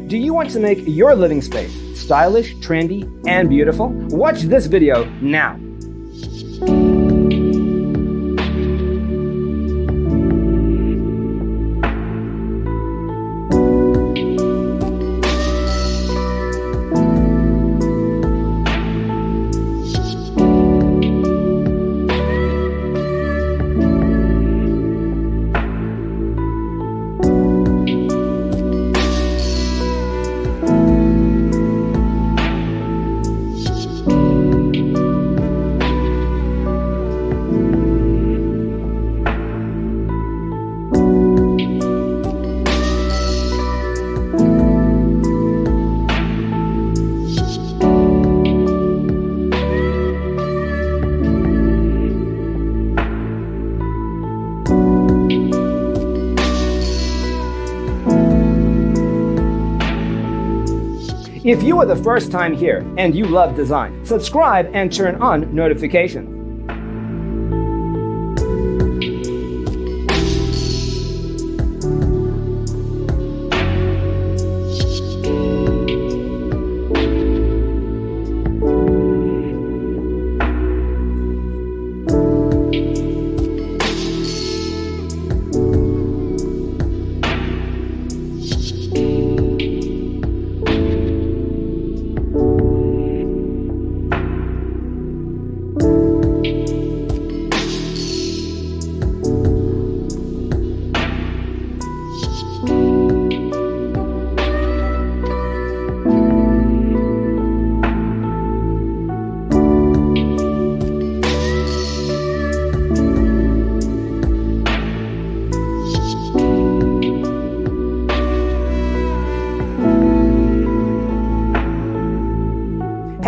Do you want to make your living space stylish, trendy, and beautiful? Watch this video now. If you are the first time here and you love design, subscribe and turn on notifications.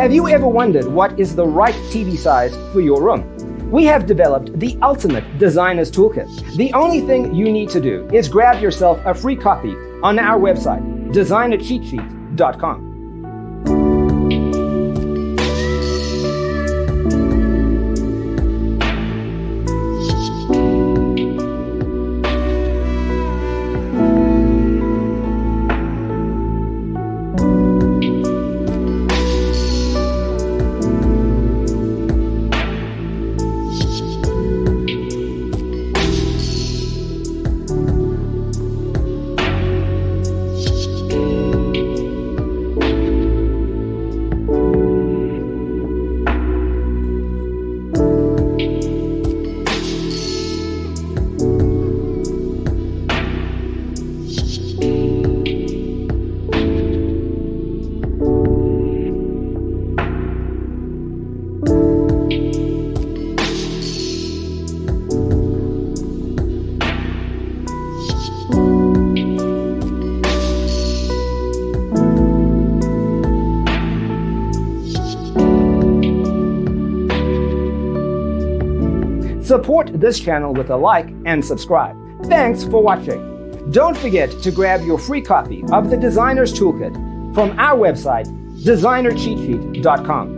Have you ever wondered what is the right TV size for your room? We have developed the ultimate designer's toolkit. The only thing you need to do is grab yourself a free copy on our website, designercheatsheet.com. Support this channel with a like and subscribe. Thanks for watching. Don't forget to grab your free copy of the Designer's Toolkit from our website, designercheatsheet.com.